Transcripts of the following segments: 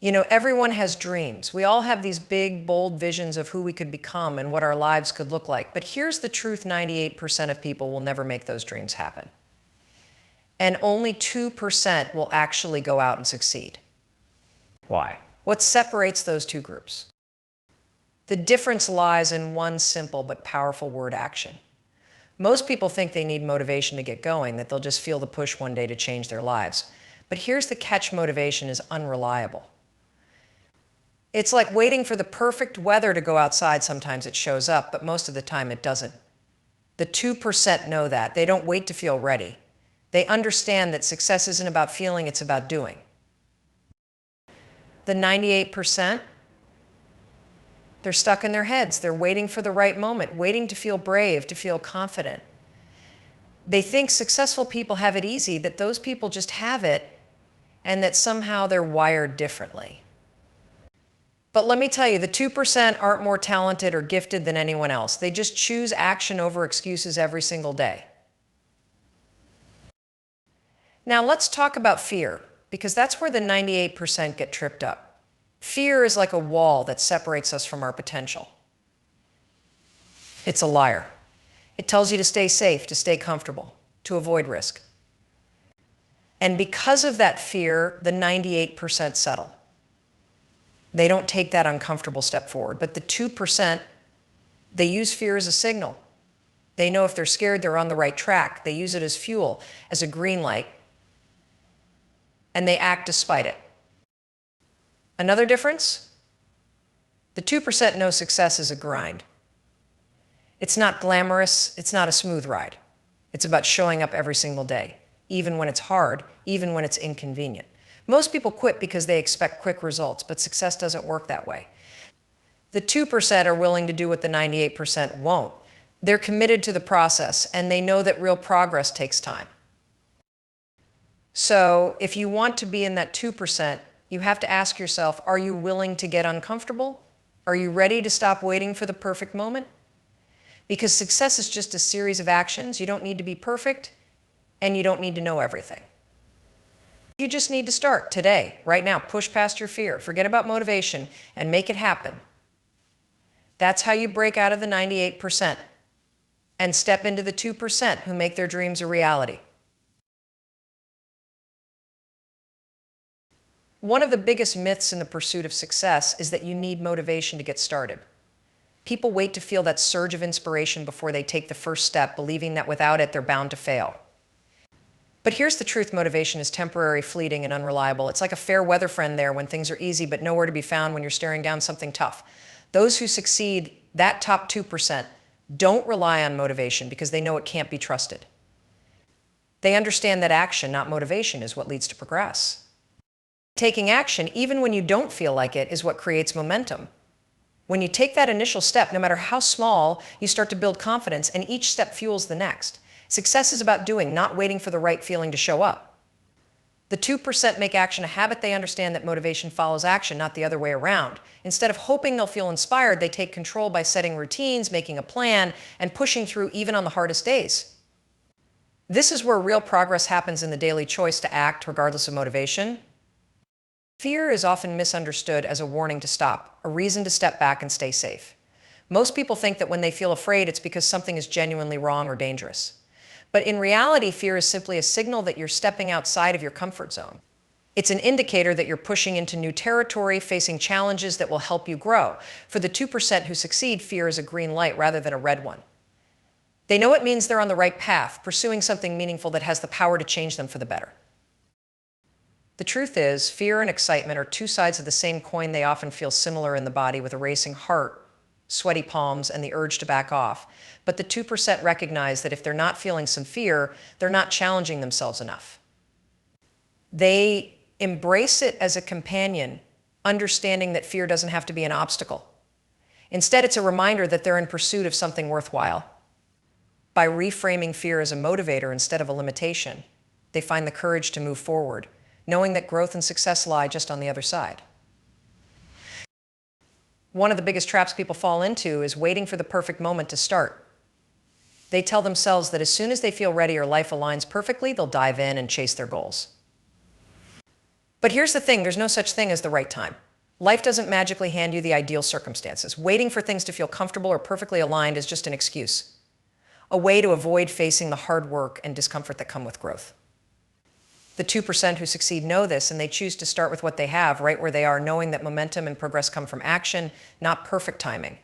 You know, everyone has dreams. We all have these big, bold visions of who we could become and what our lives could look like. But here's the truth: 98% of people will never make those dreams happen. And only 2% will actually go out and succeed. Why? What separates those two groups? The difference lies in one simple but powerful word: action. Most people think they need motivation to get going, that they'll just feel the push one day to change their lives. But here's the catch: motivation is unreliable. It's like waiting for the perfect weather to go outside. Sometimes it shows up, but most of the time it doesn't. The 2% know that. They don't wait to feel ready. They understand that success isn't about feeling, it's about doing. The 98%, they're stuck in their heads. They're waiting for the right moment, waiting to feel brave, to feel confident. They think successful people have it easy, that those people just have it, and that somehow they're wired differently. But let me tell you, the 2% aren't more talented or gifted than anyone else. They just choose action over excuses every single day. Now let's talk about fear, because that's where the 98% get tripped up. Fear is like a wall that separates us from our potential. It's a liar. It tells you to stay safe, to stay comfortable, to avoid risk. And because of that fear, the 98% settle. They don't take that uncomfortable step forward. But the 2%, they use fear as a signal. They know if they're scared, they're on the right track. They use it as fuel, as a green light, and they act despite it. Another difference? The 2% know success is a grind. It's not glamorous, it's not a smooth ride. It's about showing up every single day, even when it's hard, even when it's inconvenient. Most people quit because they expect quick results, but success doesn't work that way. The 2% are willing to do what the 98% won't. They're committed to the process, and they know that real progress takes time. So if you want to be in that 2%, you have to ask yourself, are you willing to get uncomfortable? Are you ready to stop waiting for the perfect moment? Because success is just a series of actions. You don't need to be perfect, and you don't need to know everything. You just need to start today, right now. Push past your fear. Forget about motivation and make it happen. That's how you break out of the 98% and step into the 2% who make their dreams a reality. One of the biggest myths in the pursuit of success is that you need motivation to get started. People wait to feel that surge of inspiration before they take the first step, believing that without it, they're bound to fail. But here's the truth: motivation is temporary, fleeting, and unreliable. It's like a fair weather friend there when things are easy, but nowhere to be found when you're staring down something tough. Those who succeed, that top 2%, don't rely on motivation because they know it can't be trusted. They understand that action, not motivation, is what leads to progress. Taking action, even when you don't feel like it, is what creates momentum. When you take that initial step, no matter how small, you start to build confidence, and each step fuels the next. Success is about doing, not waiting for the right feeling to show up. The 2% make action a habit. They understand that motivation follows action, not the other way around. Instead of hoping they'll feel inspired, they take control by setting routines, making a plan, and pushing through even on the hardest days. This is where real progress happens, in the daily choice to act regardless of motivation. Fear is often misunderstood as a warning to stop, a reason to step back and stay safe. Most people think that when they feel afraid, it's because something is genuinely wrong or dangerous. But in reality, fear is simply a signal that you're stepping outside of your comfort zone. It's an indicator that you're pushing into new territory, facing challenges that will help you grow. For the 2% who succeed, fear is a green light rather than a red one. They know it means they're on the right path, pursuing something meaningful that has the power to change them for the better. The truth is, fear and excitement are two sides of the same coin. They often feel similar in the body, with a racing heart, sweaty palms, and the urge to back off. But the 2% recognize that if they're not feeling some fear, they're not challenging themselves enough. They embrace it as a companion, understanding that fear doesn't have to be an obstacle. Instead, it's a reminder that they're in pursuit of something worthwhile. By reframing fear as a motivator instead of a limitation, they find the courage to move forward, knowing that growth and success lie just on the other side. One of the biggest traps people fall into is waiting for the perfect moment to start. They tell themselves that as soon as they feel ready or life aligns perfectly, they'll dive in and chase their goals. But here's the thing, there's no such thing as the right time. Life doesn't magically hand you the ideal circumstances. Waiting for things to feel comfortable or perfectly aligned is just an excuse, a way to avoid facing the hard work and discomfort that come with growth. The 2% who succeed know this, and they choose to start with what they have, right where they are, knowing that momentum and progress come from action, not perfect timing.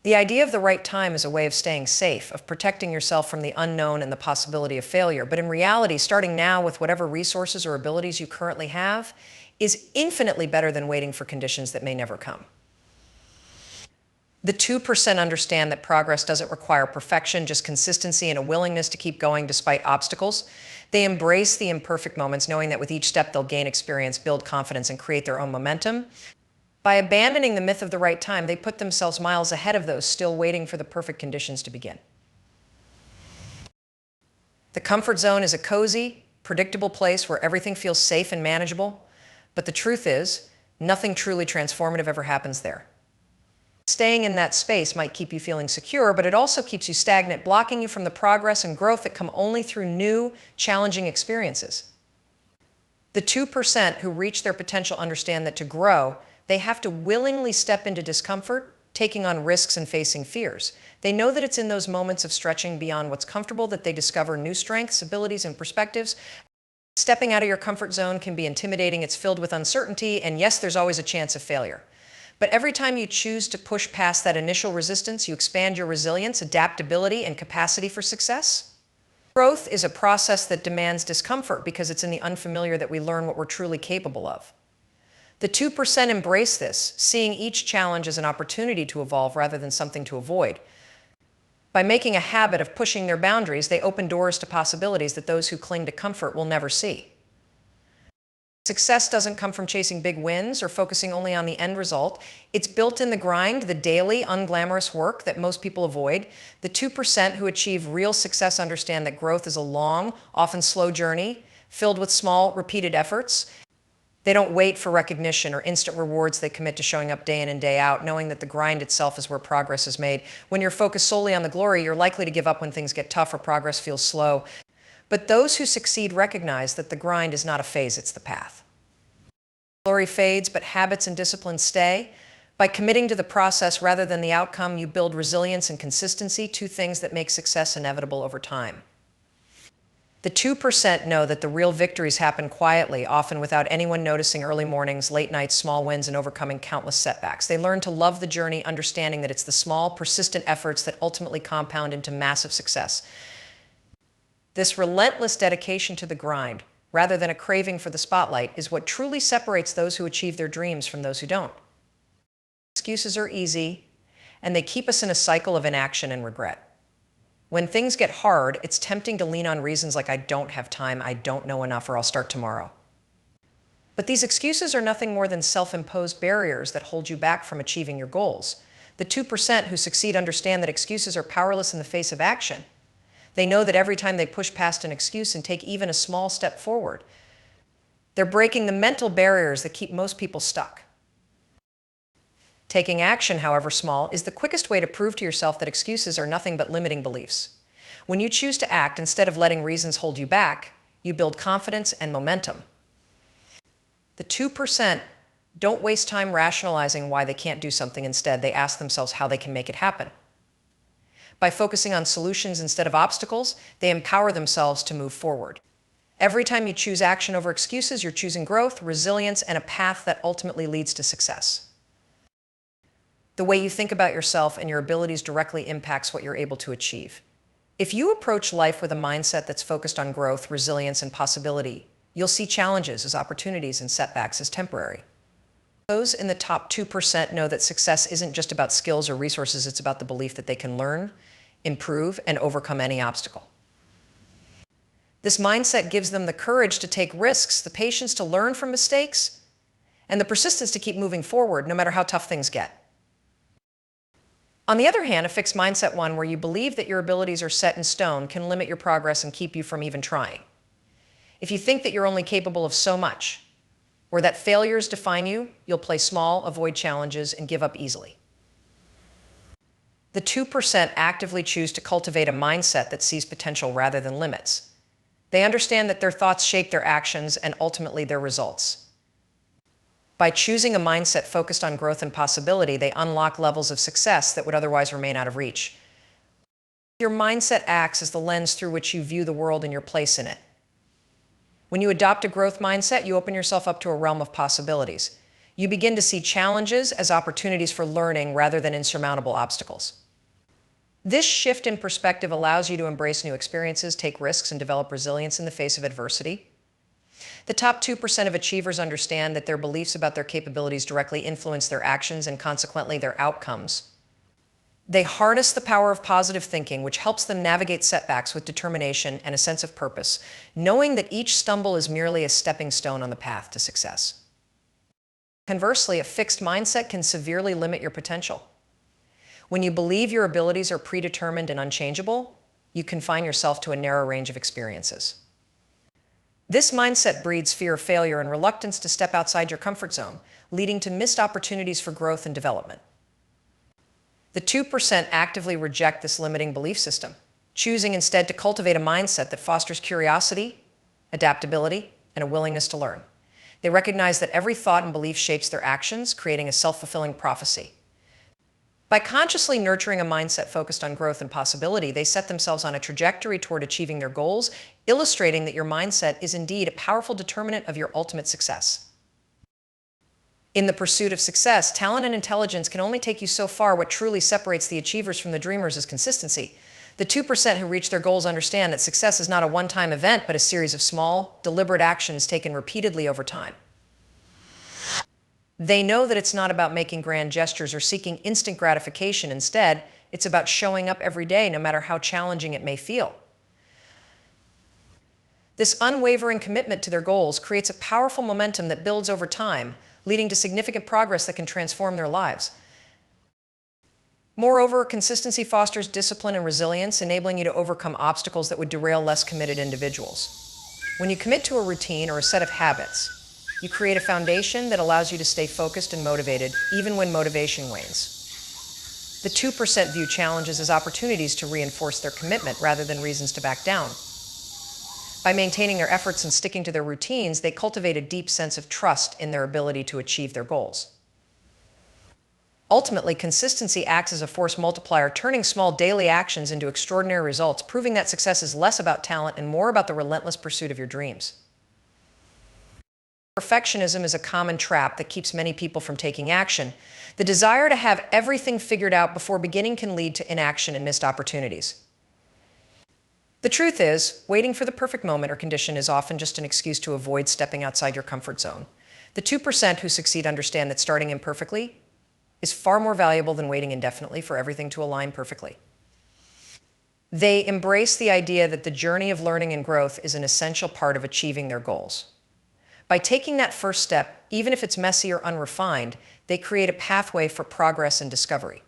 The idea of the right time is a way of staying safe, of protecting yourself from the unknown and the possibility of failure. But in reality, starting now with whatever resources or abilities you currently have is infinitely better than waiting for conditions that may never come. The 2% understand that progress doesn't require perfection, just consistency and a willingness to keep going despite obstacles. They embrace the imperfect moments, knowing that with each step they'll gain experience, build confidence, and create their own momentum. By abandoning the myth of the right time, they put themselves miles ahead of those still waiting for the perfect conditions to begin. The comfort zone is a cozy, predictable place where everything feels safe and manageable, but the truth is, nothing truly transformative ever happens there. Staying in that space might keep you feeling secure, but it also keeps you stagnant, blocking you from the progress and growth that come only through new, challenging experiences. The 2% who reach their potential understand that to grow, they have to willingly step into discomfort, taking on risks and facing fears. They know that it's in those moments of stretching beyond what's comfortable that they discover new strengths, abilities, and perspectives. Stepping out of your comfort zone can be intimidating. It's filled with uncertainty, and yes, there's always a chance of failure. But every time you choose to push past that initial resistance, you expand your resilience, adaptability, and capacity for success. Growth is a process that demands discomfort because it's in the unfamiliar that we learn what we're truly capable of. The 2% embrace this, seeing each challenge as an opportunity to evolve rather than something to avoid. By making a habit of pushing their boundaries, they open doors to possibilities that those who cling to comfort will never see. Success doesn't come from chasing big wins or focusing only on the end result. It's built in the grind, the daily, unglamorous work that most people avoid. The 2% who achieve real success understand that growth is a long, often slow journey, filled with small, repeated efforts. They don't wait for recognition or instant rewards. They commit to showing up day in and day out, knowing that the grind itself is where progress is made. When you're focused solely on the glory, you're likely to give up when things get tough or progress feels slow. But those who succeed recognize that the grind is not a phase, it's the path. Glory fades, but habits and discipline stay. By committing to the process rather than the outcome, you build resilience and consistency, two things that make success inevitable over time. The 2% know that the real victories happen quietly, often without anyone noticing: early mornings, late nights, small wins, and overcoming countless setbacks. They learn to love the journey, understanding that it's the small, persistent efforts that ultimately compound into massive success. This relentless dedication to the grind, rather than a craving for the spotlight, is what truly separates those who achieve their dreams from those who don't. Excuses are easy, and they keep us in a cycle of inaction and regret. When things get hard, it's tempting to lean on reasons like "I don't have time," "I don't know enough," or "I'll start tomorrow." But these excuses are nothing more than self-imposed barriers that hold you back from achieving your goals. The 2% who succeed understand that excuses are powerless in the face of action. They know that every time they push past an excuse and take even a small step forward, they're breaking the mental barriers that keep most people stuck. Taking action, however small, is the quickest way to prove to yourself that excuses are nothing but limiting beliefs. When you choose to act instead of letting reasons hold you back, you build confidence and momentum. The 2% don't waste time rationalizing why they can't do something. Instead, they ask themselves how they can make it happen. By focusing on solutions instead of obstacles, they empower themselves to move forward. Every time you choose action over excuses, you're choosing growth, resilience, and a path that ultimately leads to success. The way you think about yourself and your abilities directly impacts what you're able to achieve. If you approach life with a mindset that's focused on growth, resilience, and possibility, you'll see challenges as opportunities and setbacks as temporary. Those in the top 2% know that success isn't just about skills or resources, it's about the belief that they can learn, improve, and overcome any obstacle. This mindset gives them the courage to take risks, the patience to learn from mistakes, and the persistence to keep moving forward no matter how tough things get. On the other hand, a fixed mindset one where you believe that your abilities are set in stone can limit your progress and keep you from even trying. If you think that you're only capable of so much, or that failures define you, you'll play small, avoid challenges, and give up easily. The 2% actively choose to cultivate a mindset that sees potential rather than limits. They understand that their thoughts shape their actions and ultimately their results. By choosing a mindset focused on growth and possibility, they unlock levels of success that would otherwise remain out of reach. Your mindset acts as the lens through which you view the world and your place in it. When you adopt a growth mindset, you open yourself up to a realm of possibilities. You begin to see challenges as opportunities for learning rather than insurmountable obstacles. This shift in perspective allows you to embrace new experiences, take risks, and develop resilience in the face of adversity. The top 2% of achievers understand that their beliefs about their capabilities directly influence their actions and consequently their outcomes. They harness the power of positive thinking, which helps them navigate setbacks with determination and a sense of purpose, knowing that each stumble is merely a stepping stone on the path to success. Conversely, a fixed mindset can severely limit your potential. When you believe your abilities are predetermined and unchangeable, you confine yourself to a narrow range of experiences. This mindset breeds fear of failure and reluctance to step outside your comfort zone, leading to missed opportunities for growth and development. The 2% actively reject this limiting belief system, choosing instead to cultivate a mindset that fosters curiosity, adaptability, and a willingness to learn. They recognize that every thought and belief shapes their actions, creating a self-fulfilling prophecy. By consciously nurturing a mindset focused on growth and possibility, they set themselves on a trajectory toward achieving their goals, illustrating that your mindset is indeed a powerful determinant of your ultimate success. In the pursuit of success, talent and intelligence can only take you so far. What truly separates the achievers from the dreamers is consistency. The 2% who reach their goals understand that success is not a one-time event, but a series of small, deliberate actions taken repeatedly over time. They know that it's not about making grand gestures or seeking instant gratification. Instead, it's about showing up every day, no matter how challenging it may feel. This unwavering commitment to their goals creates a powerful momentum that builds over time, leading to significant progress that can transform their lives. Moreover, consistency fosters discipline and resilience, enabling you to overcome obstacles that would derail less committed individuals. When you commit to a routine or a set of habits, you create a foundation that allows you to stay focused and motivated, even when motivation wanes. The 2% view challenges as opportunities to reinforce their commitment rather than reasons to back down. By maintaining their efforts and sticking to their routines, they cultivate a deep sense of trust in their ability to achieve their goals. Ultimately, consistency acts as a force multiplier, turning small daily actions into extraordinary results, proving that success is less about talent and more about the relentless pursuit of your dreams. Perfectionism is a common trap that keeps many people from taking action. The desire to have everything figured out before beginning can lead to inaction and missed opportunities. The truth is, waiting for the perfect moment or condition is often just an excuse to avoid stepping outside your comfort zone. The 2% who succeed understand that starting imperfectly is far more valuable than waiting indefinitely for everything to align perfectly. They embrace the idea that the journey of learning and growth is an essential part of achieving their goals. By taking that first step, even if it's messy or unrefined, they create a pathway for progress and discovery.